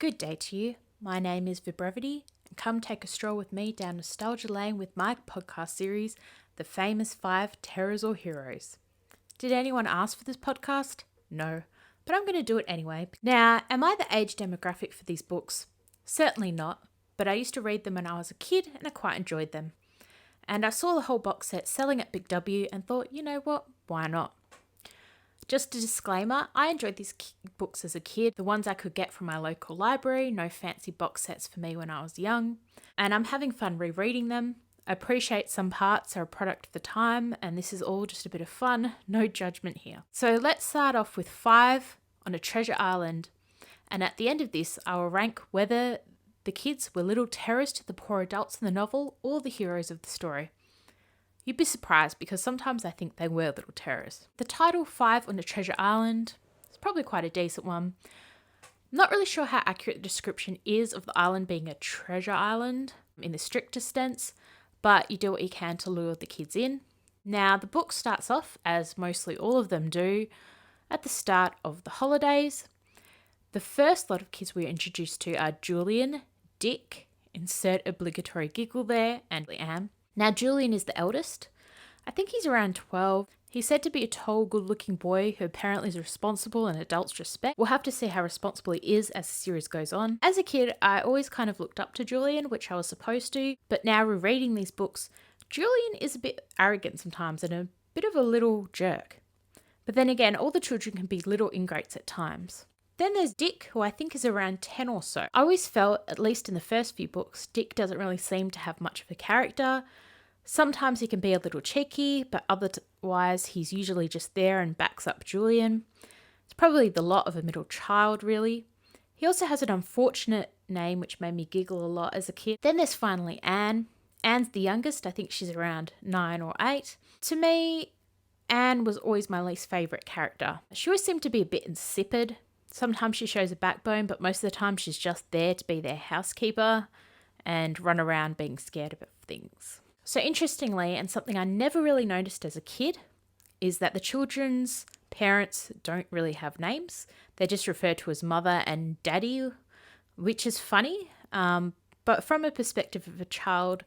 Good day to you. My name is Vibrevity, and come take a stroll with me down nostalgia lane with my podcast series, The Famous 5 Terrors or Heroes. Did anyone ask for this podcast? No, but I'm going to do it anyway. Now, am I the age demographic for these books? Certainly not, but I used to read them when I was a kid and I quite enjoyed them. And I saw the whole box set selling at Big W and thought, you know what, why not? Just a disclaimer, I enjoyed these books as a kid, the ones I could get from my local library, no fancy box sets for me when I was young, and I'm having fun rereading them. I appreciate some parts are a product of the time, and this is all just a bit of fun, no judgment here. So let's start off with 5 on a treasure island, and at the end of this, I will rank whether the kids were little terrors to the poor adults in the novel or the heroes of the story. You'd be surprised because sometimes I think they were little terrors. The title 5 on a treasure island is probably quite a decent one. I'm not really sure how accurate the description is of the island being a treasure island in the strictest sense, but you do what you can to lure the kids in. Now, the book starts off, as mostly all of them do, at the start of the holidays. The first lot of kids we're introduced to are Julian, Dick, insert obligatory giggle there, and Anne. Now, Julian is the eldest. I think he's around 12. He's said to be a tall, good-looking boy who apparently is responsible and adults respect. We'll have to see how responsible he is as the series goes on. As a kid, I always kind of looked up to Julian, which I was supposed to, but now rereading these books, Julian is a bit arrogant sometimes and a bit of a little jerk. But then again, all the children can be little ingrates at times. Then there's Dick, who I think is around 10 or so. I always felt, at least in the first few books, Dick doesn't really seem to have much of a character. Sometimes he can be a little cheeky, but otherwise he's usually just there and backs up Julian. It's probably the lot of a middle child, really. He also has an unfortunate name which made me giggle a lot as a kid. Then there's finally Anne. Anne's the youngest. I think she's around 9 or 8. To me, Anne was always my least favourite character. She always seemed to be a bit insipid. Sometimes she shows a backbone, but most of the time she's just there to be their housekeeper and run around being scared of things. So interestingly, and something I never really noticed as a kid, is that the children's parents don't really have names. They're just referred to as mother and daddy, which is funny. But from a perspective of a child,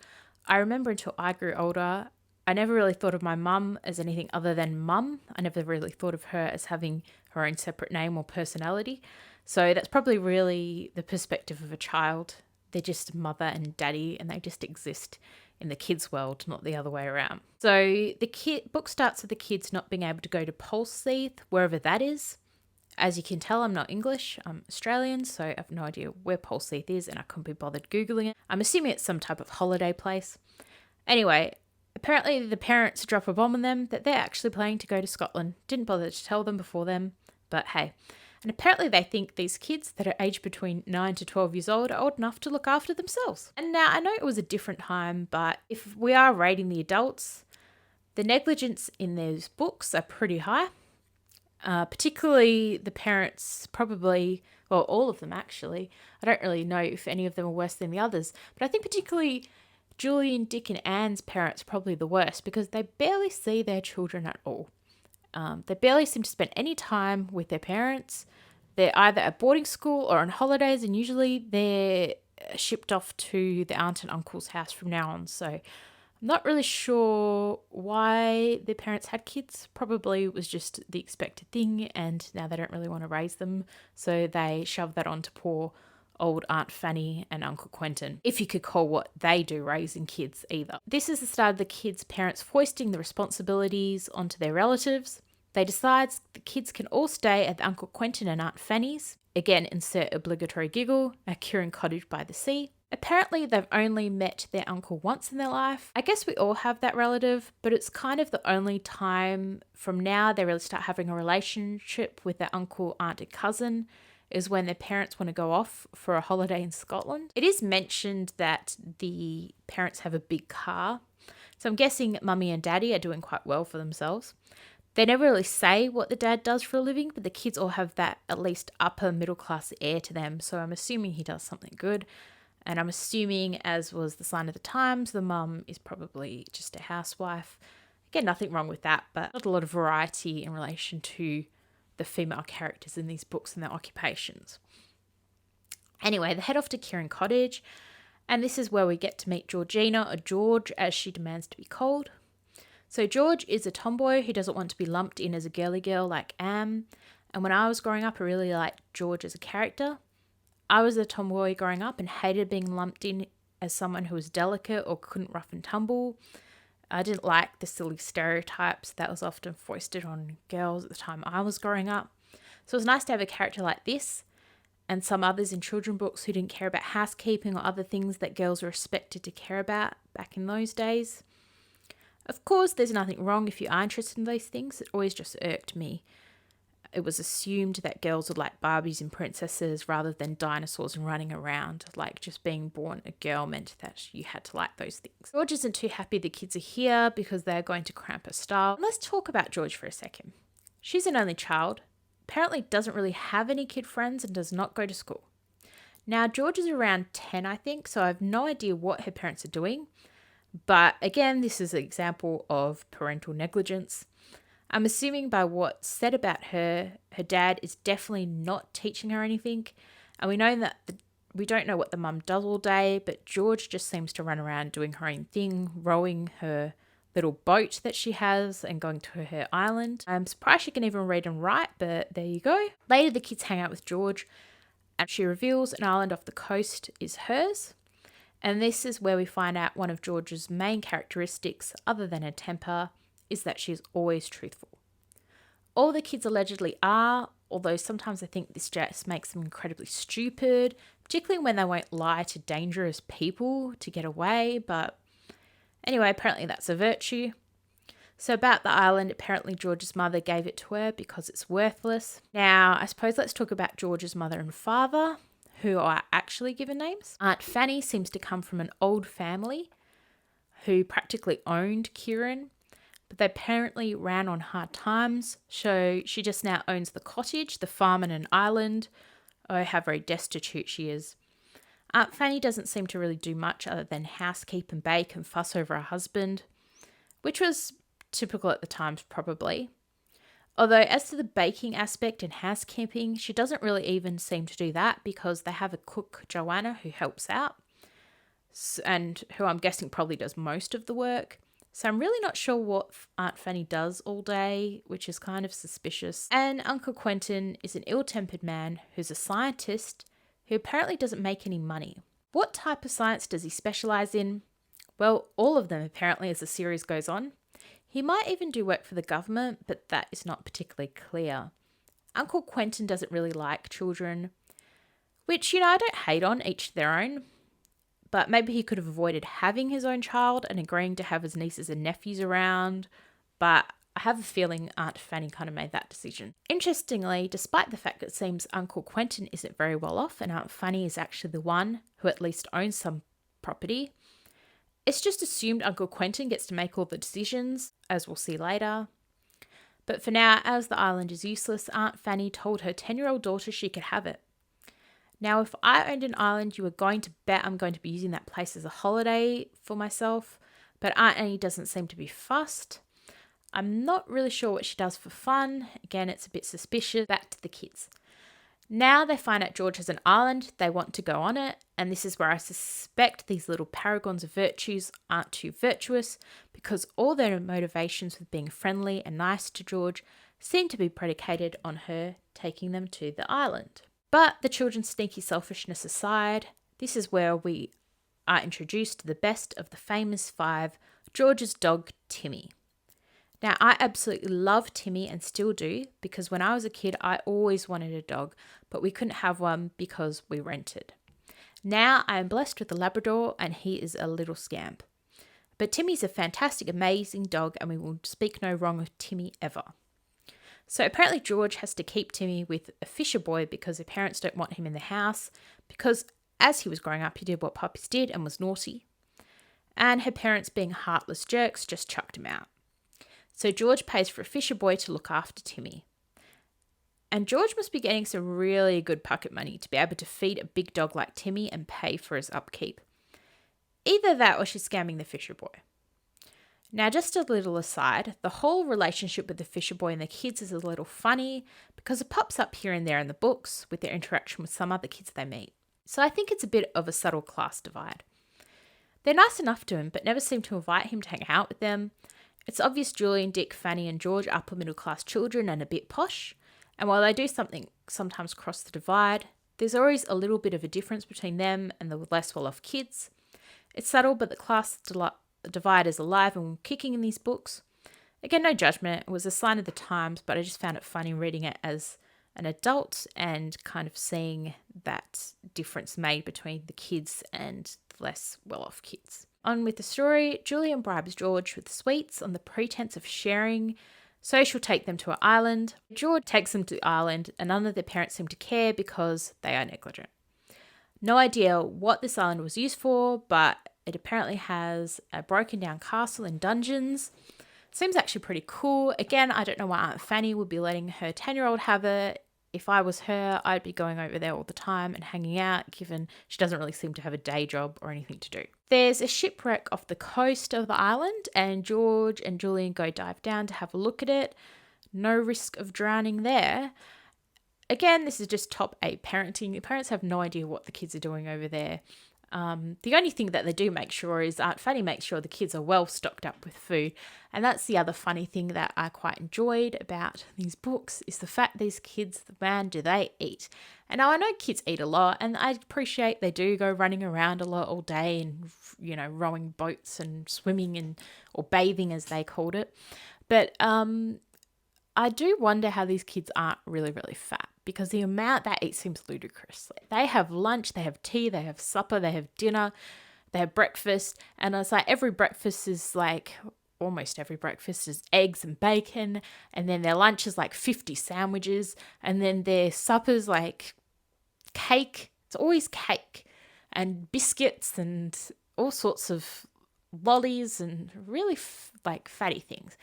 I remember until I grew older, I never really thought of my mum as anything other than mum. I never really thought of her as having her own separate name or personality. So that's probably really the perspective of a child. They're just mother and daddy, and they just exist in the kids' world, not the other way around. So the book starts with the kids not being able to go to Polseath, wherever that is. As you can tell, I'm not English, I'm Australian, so I have no idea where Polseath is, and I couldn't be bothered Googling it. I'm assuming it's some type of holiday place. Anyway, apparently the parents drop a bomb on them that they're actually planning to go to Scotland. Didn't bother to tell them before then, but hey. And apparently they think these kids that are aged between 9 to 12 years old are old enough to look after themselves. And now I know it was a different time, but if we are rating the adults, the negligence in those books are pretty high. Particularly the parents, probably, well, all of them actually. I don't really know if any of them are worse than the others, but I think particularly Julian, Dick and Anne's parents are probably the worst because they barely see their children at all. They barely seem to spend any time with their parents. They're either at boarding school or on holidays, and usually they're shipped off to the aunt and uncle's house from now on. So I'm not really sure why their parents had kids. Probably it was just the expected thing, and now they don't really want to raise them, so they shove that onto poor old Aunt Fanny and Uncle Quentin, if you could call what they do raising kids either. This is the start of the kids' parents foisting the responsibilities onto their relatives. They decide the kids can all stay at the Uncle Quentin and Aunt Fanny's. Again, insert obligatory giggle, at Kieran Cottage by the sea. Apparently, they've only met their uncle once in their life. I guess we all have that relative, but it's kind of the only time from now they really start having a relationship with their uncle, aunt and cousin, is when their parents want to go off for a holiday in Scotland. It is mentioned that the parents have a big car, so I'm guessing mummy and daddy are doing quite well for themselves. They never really say what the dad does for a living, but the kids all have that at least upper middle class air to them, so I'm assuming he does something good. And I'm assuming, as was the sign of the times, the mum is probably just a housewife. Again, nothing wrong with that, but not a lot of variety in relation to the female characters in these books and their occupations. Anyway, they head off to Kieran Cottage, and this is where we get to meet Georgina, or George, as she demands to be called. So George is a tomboy who doesn't want to be lumped in as a girly girl like Am. And when I was growing up, I really liked George as a character. I was a tomboy growing up and hated being lumped in as someone who was delicate or couldn't rough and tumble. I didn't like the silly stereotypes that was often foisted on girls at the time I was growing up. So it was nice to have a character like this and some others in children's books who didn't care about housekeeping or other things that girls were expected to care about back in those days. Of course, there's nothing wrong if you are interested in those things. It always just irked me. It was assumed that girls would like Barbies and princesses rather than dinosaurs and running around. Like just being born a girl meant that you had to like those things. George isn't too happy the kids are here because they're going to cramp her style. Let's talk about George for a second. She's an only child, apparently doesn't really have any kid friends and does not go to school. Now, George is around 10, I think, so I have no idea what her parents are doing. But again, this is an example of parental negligence. I'm assuming by what's said about her, her dad is definitely not teaching her anything. And we know that we don't know what the mum does all day, but George just seems to run around doing her own thing, rowing her little boat that she has and going to her island. I'm surprised she can even read and write, but there you go. Later, the kids hang out with George and she reveals an island off the coast is hers. And this is where we find out one of George's main characteristics, other than her temper, is that she is always truthful. All the kids allegedly are, although sometimes I think this just makes them incredibly stupid, particularly when they won't lie to dangerous people to get away. But anyway, apparently that's a virtue. So about the island, apparently George's mother gave it to her because it's worthless. Now, I suppose let's talk about George's mother and father, who are actually given names. Aunt Fanny seems to come from an old family who practically owned Kieran, but they apparently ran on hard times, so she just now owns the cottage, the farm and an island. Oh, how very destitute she is. Aunt Fanny doesn't seem to really do much other than housekeep and bake and fuss over her husband, which was typical at the times probably. Although as to the baking aspect and housekeeping, she doesn't really even seem to do that because they have a cook, Joanna, who helps out and who I'm guessing probably does most of the work. So I'm really not sure what Aunt Fanny does all day, which is kind of suspicious. And Uncle Quentin is an ill-tempered man who's a scientist who apparently doesn't make any money. What type of science does he specialise in? Well, all of them apparently as the series goes on. He might even do work for the government, but that is not particularly clear. Uncle Quentin doesn't really like children, which, I don't hate on, each their own. But maybe he could have avoided having his own child and agreeing to have his nieces and nephews around. But I have a feeling Aunt Fanny kind of made that decision. Interestingly, despite the fact that it seems Uncle Quentin isn't very well off and Aunt Fanny is actually the one who at least owns some property, it's just assumed Uncle Quentin gets to make all the decisions, as we'll see later. But for now, as the island is useless, Aunt Fanny told her 10-year-old daughter she could have it. Now, if I owned an island, you were going to bet I'm going to be using that place as a holiday for myself, but Aunt Annie doesn't seem to be fussed. I'm not really sure what she does for fun. Again, it's a bit suspicious. Back to the kids. Now they find out George has an island, they want to go on it, and this is where I suspect these little paragons of virtues aren't too virtuous because all their motivations with being friendly and nice to George seem to be predicated on her taking them to the island. But the children's sneaky selfishness aside, this is where we are introduced to the best of the famous five, George's dog, Timmy. Now, I absolutely love Timmy and still do because when I was a kid, I always wanted a dog, but we couldn't have one because we rented. Now, I am blessed with a Labrador and he is a little scamp. But Timmy's a fantastic, amazing dog and we will speak no wrong of Timmy ever. So apparently George has to keep Timmy with a fisher boy because her parents don't want him in the house because as he was growing up, he did what puppies did and was naughty. And her parents, being heartless jerks, just chucked him out. So George pays for a fisher boy to look after Timmy. And George must be getting some really good pocket money to be able to feed a big dog like Timmy and pay for his upkeep. Either that or she's scamming the fisher boy. Now, just a little aside, the whole relationship with the fisher boy and the kids is a little funny because it pops up here and there in the books with their interaction with some other kids they meet. So I think it's a bit of a subtle class divide. They're nice enough to him, but never seem to invite him to hang out with them. It's obvious Julian, Dick, Fanny and George are upper middle class children and a bit posh. And while they do sometimes cross the divide, there's always a little bit of a difference between them and the less well-off kids. It's subtle, but the class divide is alive and kicking in these books. Again, no judgment. It was a sign of the times, but I just found it funny reading it as an adult and kind of seeing that difference made between the kids and the less well-off kids. On with the story, Julian bribes George with sweets on the pretense of sharing, so she'll take them to an island. George takes them to the island and none of their parents seem to care because they are negligent. No idea what this island was used for, but it apparently has a broken down castle and dungeons. Seems actually pretty cool. Again, I don't know why Aunt Fanny would be letting her 10-year-old have it. If I was her, I'd be going over there all the time and hanging out, given she doesn't really seem to have a day job or anything to do. There's a shipwreck off the coast of the island, and George and Julian go dive down to have a look at it. No risk of drowning there. Again, this is just top 8 parenting. The parents have no idea what the kids are doing over there. The only thing that they do make sure is Aunt Fanny makes sure the kids are well stocked up with food. And that's the other funny thing that I quite enjoyed about these books is the fact these kids, man, do they eat. And now I know kids eat a lot and I appreciate they do go running around a lot all day and, rowing boats and swimming or bathing as they called it. But I do wonder how these kids aren't really, really fat because the amount they eat seems ludicrous. They have lunch, they have tea, they have supper, they have dinner, they have breakfast. And it's like almost every breakfast is eggs and bacon. And then their lunch is like 50 sandwiches. And then their supper's like cake. It's always cake and biscuits and all sorts of lollies and really fatty things.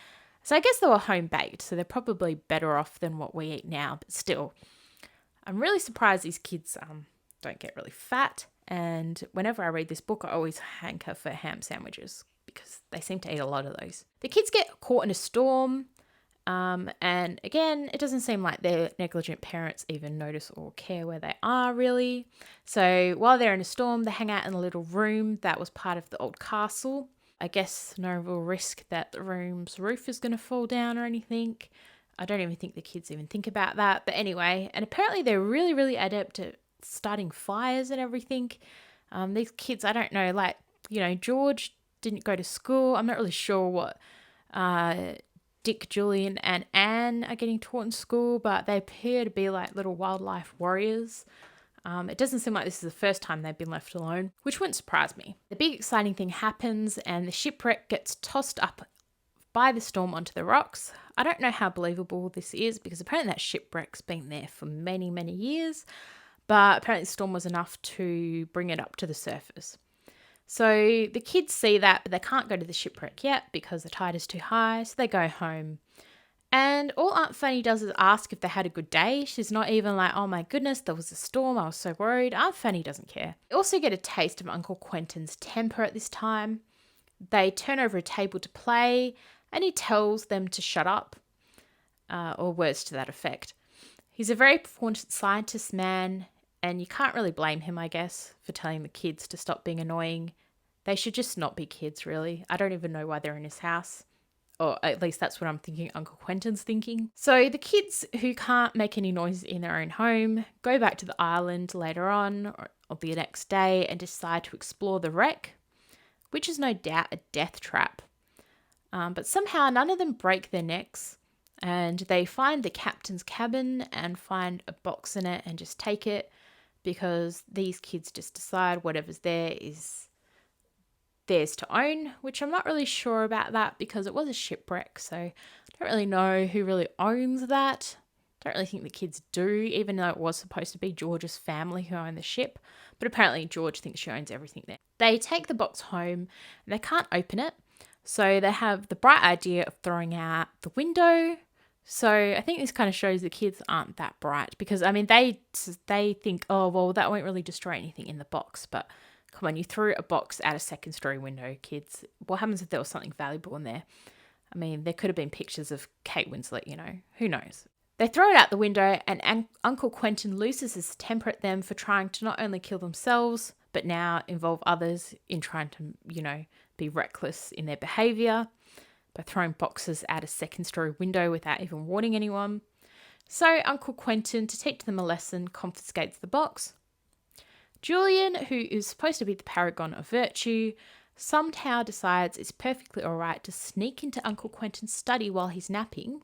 So I guess they were home baked, so they're probably better off than what we eat now. But still, I'm really surprised these kids don't get really fat. And whenever I read this book, I always hanker for ham sandwiches because they seem to eat a lot of those. The kids get caught in a storm. And again, it doesn't seem like their negligent parents even notice or care where they are really. So while they're in a storm, they hang out in a little room that was part of the old castle. I guess no real risk that the room's roof is going to fall down or anything. I don't even think the kids even think about that. But anyway, and apparently they're really, really adept at starting fires and everything. These kids, I don't know, George didn't go to school. I'm not really sure what Dick, Julian and Anne are getting taught in school, but they appear to be like little wildlife warriors. It doesn't seem like this is the first time they've been left alone, which wouldn't surprise me. The big exciting thing happens and the shipwreck gets tossed up by the storm onto the rocks. I don't know how believable this is because apparently that shipwreck's been there for many, many years, but apparently the storm was enough to bring it up to the surface. So the kids see that, but they can't go to the shipwreck yet because the tide is too high, so they go home. And all Aunt Fanny does is ask if they had a good day. She's not even like, oh my goodness, there was a storm, I was so worried. Aunt Fanny doesn't care. They also get a taste of Uncle Quentin's temper at this time. They turn over a table to play and he tells them to shut up, or words to that effect. He's a very important scientist man and you can't really blame him, I guess, for telling the kids to stop being annoying. They should just not be kids, really. I don't even know why they're in his house. Or at least that's what I'm thinking Uncle Quentin's thinking. So the kids who can't make any noise in their own home go back to the island later on or the next day and decide to explore the wreck, which is no doubt a death trap. But somehow none of them break their necks and they find the captain's cabin and find a box in it and just take it because these kids just decide whatever's there is theirs to own, which I'm not really sure about that because it was a shipwreck, so I don't really know who really owns that. Don't really think the kids do, even though it was supposed to be George's family who owned the ship, but apparently George thinks she owns everything there. They take the box home and they can't open it, so they have the bright idea of throwing out the window. So I think this kind of shows the kids aren't that bright because, I mean, they think, oh, well, that won't really destroy anything in the box, but come on, you threw a box out a second story window, kids. What happens if there was something valuable in there? I mean, there could have been pictures of Kate Winslet, who knows? They throw it out the window, and Uncle Quentin loses his temper at them for trying to not only kill themselves, but now involve others in trying to, be reckless in their behaviour by throwing boxes out a second-story window without even warning anyone. So Uncle Quentin, to teach them a lesson, confiscates the box. Julian, who is supposed to be the paragon of virtue, somehow decides it's perfectly alright to sneak into Uncle Quentin's study while he's napping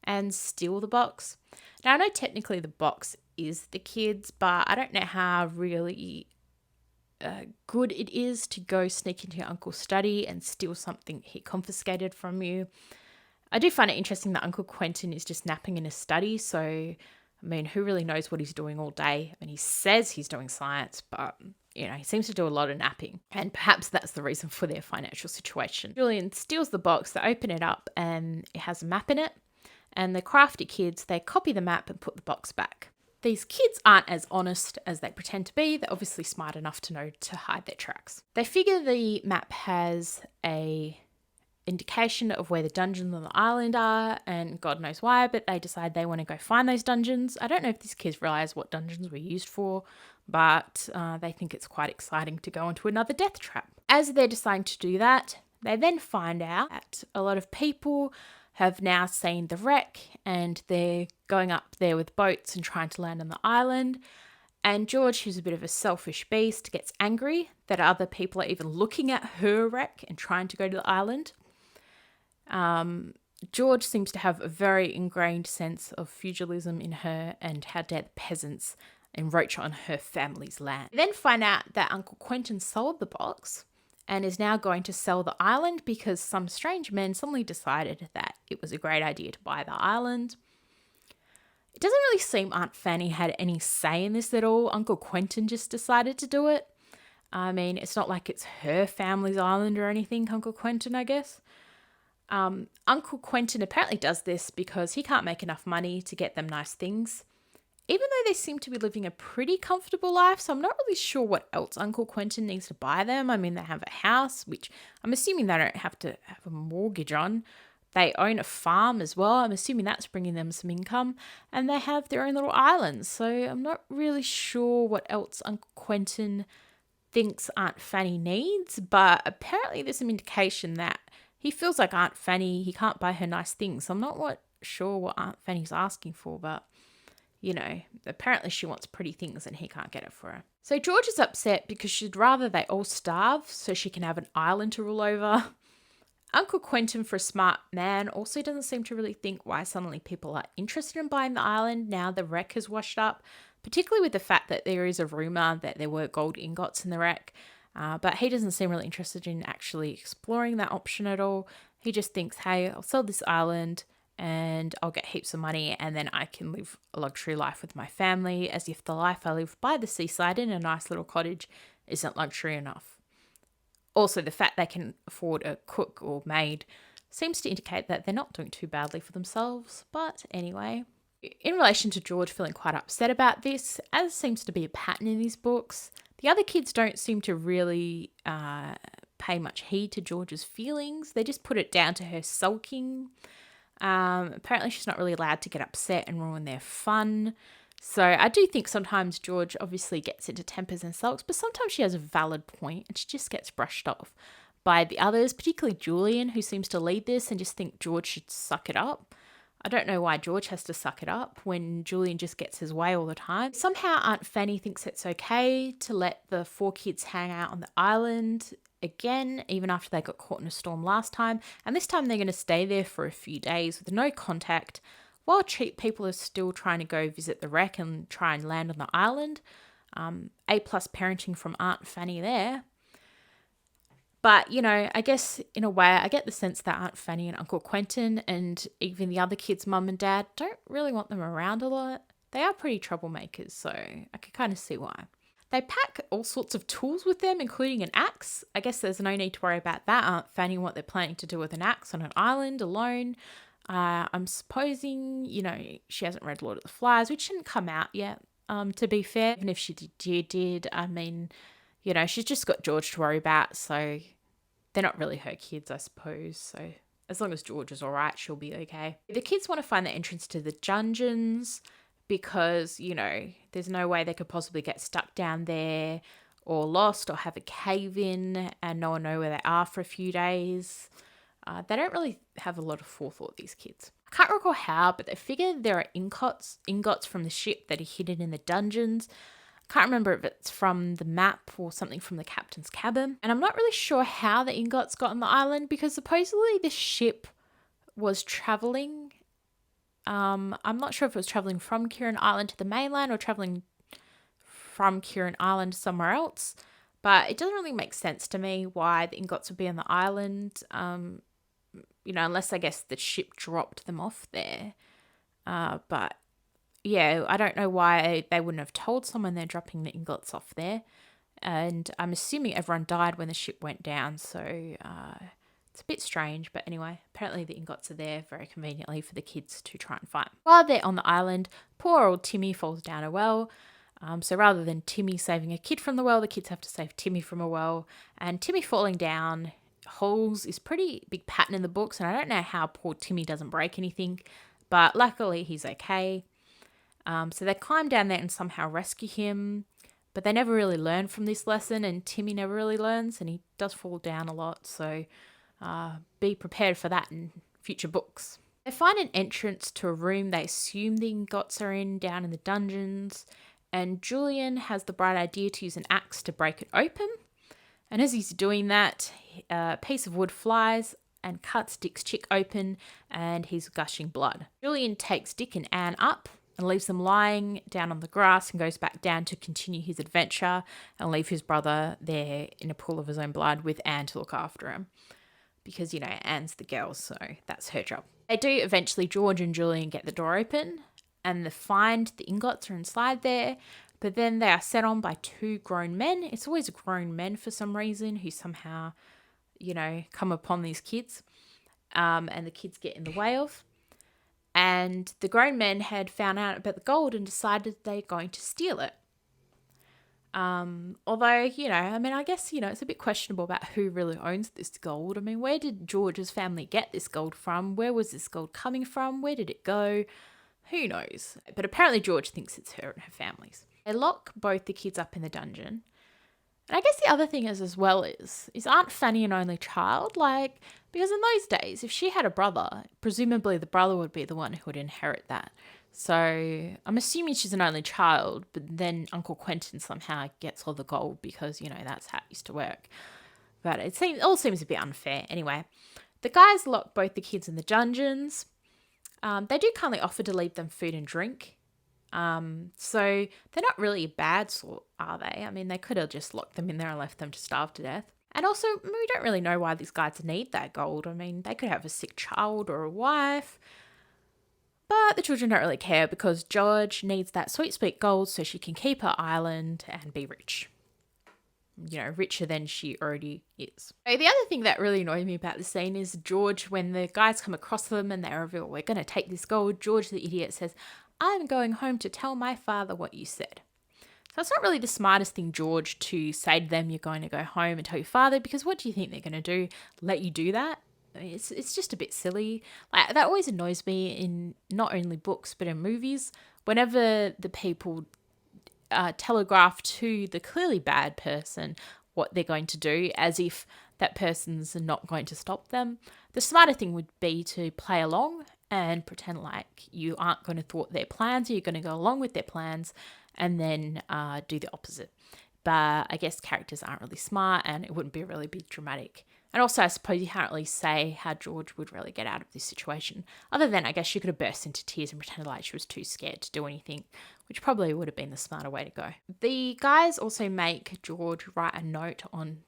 and steal the box. Now, I know technically the box is the kids', but I don't know how really good it is to go sneak into your uncle's study and steal something he confiscated from you. I do find it interesting that Uncle Quentin is just napping in his study, so, I mean, who really knows what he's doing all day? I mean, he says he's doing science, but, he seems to do a lot of napping, and perhaps that's the reason for their financial situation. Julian steals the box, they open it up, and it has a map in it. And the crafty kids, they copy the map and put the box back. These kids aren't as honest as they pretend to be. They're obviously smart enough to know to hide their tracks. They figure the map has a indication of where the dungeons on the island are, and God knows why, but they decide they want to go find those dungeons. I don't know if these kids realize what dungeons were used for, but they think it's quite exciting to go into another death trap. As they're deciding to do that, they then find out that a lot of people have now seen the wreck, and they're going up there with boats and trying to land on the island. And George, who's a bit of a selfish beast, gets angry that other people are even looking at her wreck and trying to go to the island. George seems to have a very ingrained sense of feudalism in her and how dare the peasants encroach on her family's land. We then find out that Uncle Quentin sold the box and is now going to sell the island because some strange men suddenly decided that it was a great idea to buy the island. It doesn't really seem Aunt Fanny had any say in this at all. Uncle Quentin just decided to do it. I mean, it's not like it's her family's island or anything, Uncle Quentin, I guess. Uncle Quentin apparently does this because he can't make enough money to get them nice things, even though they seem to be living a pretty comfortable life. So I'm not really sure what else Uncle Quentin needs to buy them. I mean, they have a house, which I'm assuming they don't have to have a mortgage on. They own a farm as well. I'm assuming that's bringing them some income. And they have their own little islands. So I'm not really sure what else Uncle Quentin thinks Aunt Fanny needs. But apparently there's some indication that he feels like Aunt Fanny, he can't buy her nice things. So I'm not sure what Aunt Fanny's asking for, but apparently she wants pretty things and he can't get it for her. So George is upset because she'd rather they all starve so she can have an island to rule over. Uncle Quentin, for a smart man, also doesn't seem to really think why suddenly people are interested in buying the island now the wreck has washed up, particularly with the fact that there is a rumour that there were gold ingots in the wreck. But he doesn't seem really interested in actually exploring that option at all. He just thinks, hey, I'll sell this island and I'll get heaps of money and then I can live a luxury life with my family, as if the life I live by the seaside in a nice little cottage isn't luxury enough. Also, the fact they can afford a cook or maid seems to indicate that they're not doing too badly for themselves. But anyway, in relation to George feeling quite upset about this, as seems to be a pattern in these books, the other kids don't seem to really pay much heed to George's feelings. They just put it down to her sulking. Apparently she's not really allowed to get upset and ruin their fun. So I do think sometimes George obviously gets into tempers and sulks, but sometimes she has a valid point and she just gets brushed off by the others, particularly Julian, who seems to lead this and just think George should suck it up. I don't know why George has to suck it up when Julian just gets his way all the time. Somehow Aunt Fanny thinks it's okay to let the 4 kids hang out on the island again, even after they got caught in a storm last time. And this time they're going to stay there for a few days with no contact, while cheap people are still trying to go visit the wreck and try and land on the island. A+ parenting from Aunt Fanny there. But, I guess in a way, I get the sense that Aunt Fanny and Uncle Quentin and even the other kids' mum and dad don't really want them around a lot. They are pretty troublemakers, so I could kind of see why. They pack all sorts of tools with them, including an axe. I guess there's no need to worry about that. Aunt Fanny, what they're planning to do with an axe on an island alone. I'm supposing, she hasn't read Lord of the Flies, which didn't come out yet, to be fair. Even if she did, I mean, she's just got George to worry about, so they're not really her kids, I suppose. So as long as George is all right, she'll be okay. The kids want to find the entrance to the dungeons because, there's no way they could possibly get stuck down there or lost or have a cave in and no one know where they are for a few days. They don't really have a lot of forethought, these kids. I can't recall how, but they figure there are ingots from the ship that are hidden in the dungeons. I can't remember if it's from the map or something from the captain's cabin. And I'm not really sure how the ingots got on the island because supposedly the ship was traveling. I'm not sure if it was traveling from Kieran Island to the mainland or traveling from Kieran Island somewhere else. But it doesn't really make sense to me why the ingots would be on the island, unless I guess the ship dropped them off there. But yeah, I don't know why they wouldn't have told someone they're dropping the ingots off there. And I'm assuming everyone died when the ship went down. So it's a bit strange. But anyway, apparently the ingots are there very conveniently for the kids to try and find. While they're on the island, poor old Timmy falls down a well. So rather than Timmy saving a kid from the well, the kids have to save Timmy from a well. And Timmy falling down holes is pretty big pattern in the books. And I don't know how poor Timmy doesn't break anything. But luckily he's okay. So they climb down there and somehow rescue him. But they never really learn from this lesson. And Timmy never really learns. And he does fall down a lot. So be prepared for that in future books. They find an entrance to a room they assume the ingots are in down in the dungeons. And Julian has the bright idea to use an axe to break it open. And as he's doing that, a piece of wood flies and cuts Dick's cheek open and he's gushing blood. Julian takes Dick and Anne up and leaves them lying down on the grass and goes back down to continue his adventure and leave his brother there in a pool of his own blood with Anne to look after him. Because, Anne's the girl, so that's her job. They do eventually, George and Julian get the door open and they find the ingots are inside there, but then they are set on by two grown men. It's always grown men for some reason who somehow, come upon these kids, and the kids get in the way of. And the grown men had found out about the gold and decided they're going to steal it. Although, I guess, it's a bit questionable about who really owns this gold. I mean, where did George's family get this gold from? Where was this gold coming from? Where did it go? Who knows? But apparently George thinks it's her and her family's. They lock both the kids up in the dungeon. And I guess the other thing is Aunt Fanny an only child? Because in those days, if she had a brother, presumably the brother would be the one who would inherit that. So I'm assuming she's an only child, but then Uncle Quentin somehow gets all the gold because, that's how it used to work. But it all seems a bit unfair. Anyway, the guys lock both the kids in the dungeons. They do kindly offer to leave them food and drink. So they're not really a bad sort, are they? I mean, they could have just locked them in there and left them to starve to death. And also, we don't really know why these guys need that gold. I mean, they could have a sick child or a wife. But the children don't really care because George needs that sweet gold so she can keep her island and be rich. Richer than she already is. So the other thing that really annoyed me about this scene is George, when the guys come across them and they reveal, we're going to take this gold, George the idiot says, I'm going home to tell my father what you said. So it's not really the smartest thing, George, to say to them, you're going to go home and tell your father, because what do you think they're going to do? Let you do that? I mean, it's just a bit silly. That always annoys me in not only books, but in movies. Whenever the people telegraph to the clearly bad person what they're going to do, as if that person's not going to stop them. The smarter thing would be to play along and pretend like you aren't going to thwart their plans, or you're going to go along with their plans and then do the opposite. But I guess characters aren't really smart and it wouldn't be really big dramatic. And also, I suppose you can't really say how George would really get out of this situation. Other than, I guess, she could have burst into tears and pretended like she was too scared to do anything, which probably would have been the smarter way to go. The guys also make George write a note on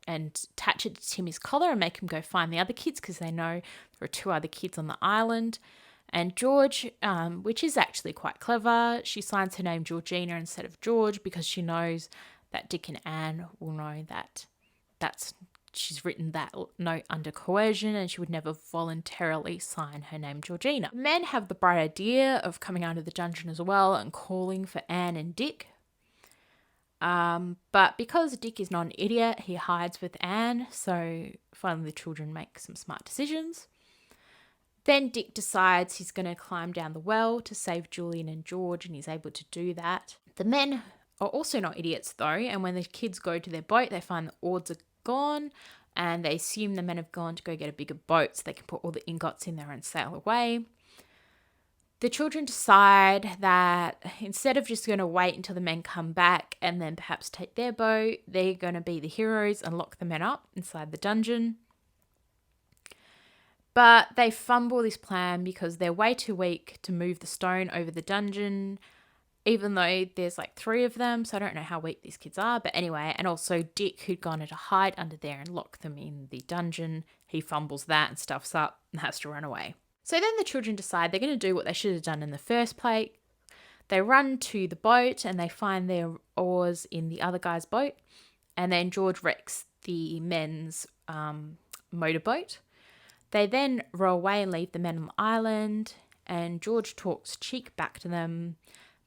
and attach it to Timmy's collar and make him go find the other kids because they know there are two other kids on the island. And George, which is actually quite clever, she signs her name Georgina instead of George because she knows that Dick and Anne will know that she's written that note under coercion and she would never voluntarily sign her name Georgina. Men have the bright idea of coming out of the dungeon as well and calling for Anne and Dick. But because Dick is not an idiot, he hides with Anne, so finally the children make some smart decisions. Then Dick decides he's going to climb down the well to save Julian and George, and he's able to do that. The men are also not idiots though, and when the kids go to their boat, they find the oars are gone, and they assume the men have gone to go get a bigger boat so they can put all the ingots in there and sail away. The children decide that instead of just going to wait until the men come back and then perhaps take their boat, they're going to be the heroes and lock the men up inside the dungeon. But they fumble this plan because they're way too weak to move the stone over the dungeon, even though there's like 3 of them, so I don't know how weak these kids are. But anyway, and also Dick, who'd gone to hide under there and lock them in the dungeon, he fumbles that and stuffs up and has to run away. So then the children decide they're going to do what they should have done in the first place. They run to the boat and they find their oars in the other guy's boat. And then George wrecks the men's motorboat. They then row away and leave the men on the island. And George talks cheek back to them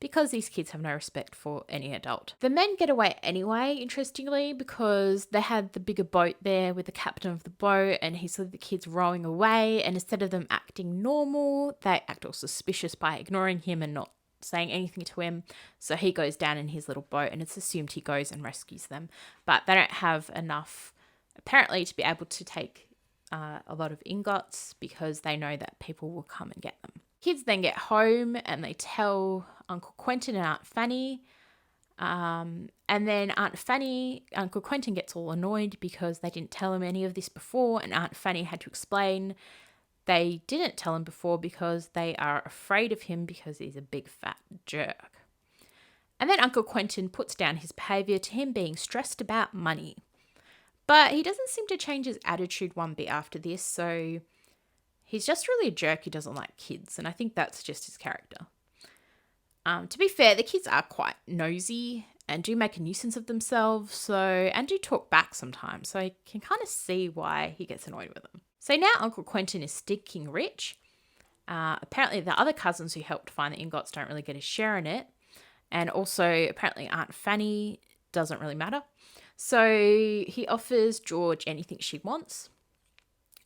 because these kids have no respect for any adult. The men get away anyway, interestingly, because they had the bigger boat there with the captain of the boat, and he saw the kids rowing away, and instead of them acting normal, they act all suspicious by ignoring him and not saying anything to him. So he goes down in his little boat, and it's assumed he goes and rescues them. But they don't have enough, apparently, to be able to take a lot of ingots because they know that people will come and get them. Kids then get home and they tell Uncle Quentin and Aunt Fanny. And then Uncle Quentin gets all annoyed because they didn't tell him any of this before, and Aunt Fanny had to explain they didn't tell him before because they are afraid of him because he's a big fat jerk. And then Uncle Quentin puts down his behaviour to him being stressed about money. But he doesn't seem to change his attitude one bit after this, so he's just really a jerk who doesn't like kids, and I think that's just his character. To be fair, the kids are quite nosy and do make a nuisance of themselves, and do talk back sometimes, so I can kind of see why he gets annoyed with them. So now Uncle Quentin is stinking rich. Apparently the other cousins who helped find the ingots don't really get a share in it, and also apparently Aunt Fanny doesn't really matter. So he offers George anything she wants.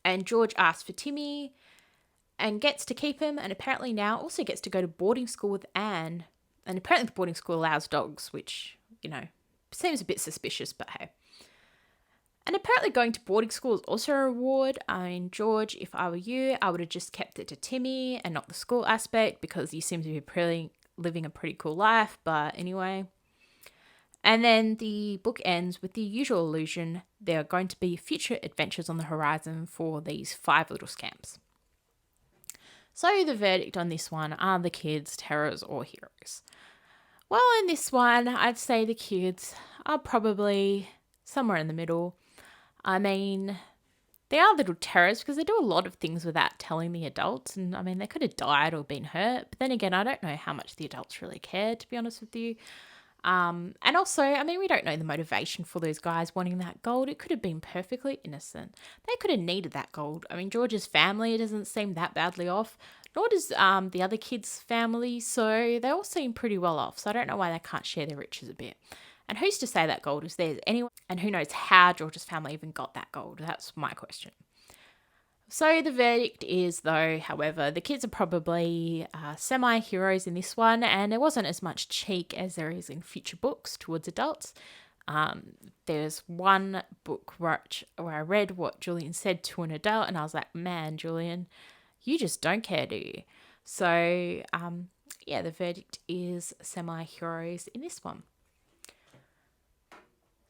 And George asks for Timmy and gets to keep him, and apparently now also gets to go to boarding school with Anne. And apparently the boarding school allows dogs, which, seems a bit suspicious, but hey. And apparently going to boarding school is also a reward. I mean, George, if I were you, I would have just kept it to Timmy and not the school aspect because you seem to be living a pretty cool life, but anyway. And then the book ends with the usual allusion there are going to be future adventures on the horizon for these 5 little scamps. So the verdict on this one, are the kids terrors or heroes? Well, in this one, I'd say the kids are probably somewhere in the middle. I mean, they are little terrors because they do a lot of things without telling the adults. And I mean, they could have died or been hurt. But then again, I don't know how much the adults really care, to be honest with you. And also, I mean, we don't know the motivation for those guys wanting that gold. It could have been perfectly innocent. They could have needed that gold. I mean, George's family doesn't seem that badly off, nor does the other kids' family. So they all seem pretty well off. So I don't know why they can't share their riches a bit. And who's to say that gold is theirs anyway? And who knows how George's family even got that gold? That's my question. So the verdict is, though, however, the kids are probably semi-heroes in this one, and there wasn't as much cheek as there is in future books towards adults. There's one book where I read what Julian said to an adult, and I was like, man, Julian, you just don't care, do you? So, the verdict is semi-heroes in this one.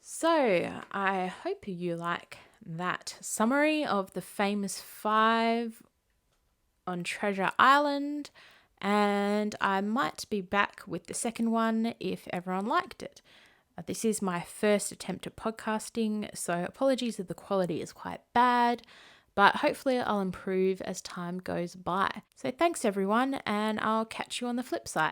So I hope you like that summary of the famous 5 on Treasure Island, and I might be back with the second one if everyone liked it. This is my first attempt at podcasting, so apologies if the quality is quite bad, but hopefully I'll improve as time goes by. So thanks everyone, and I'll catch you on the flip side.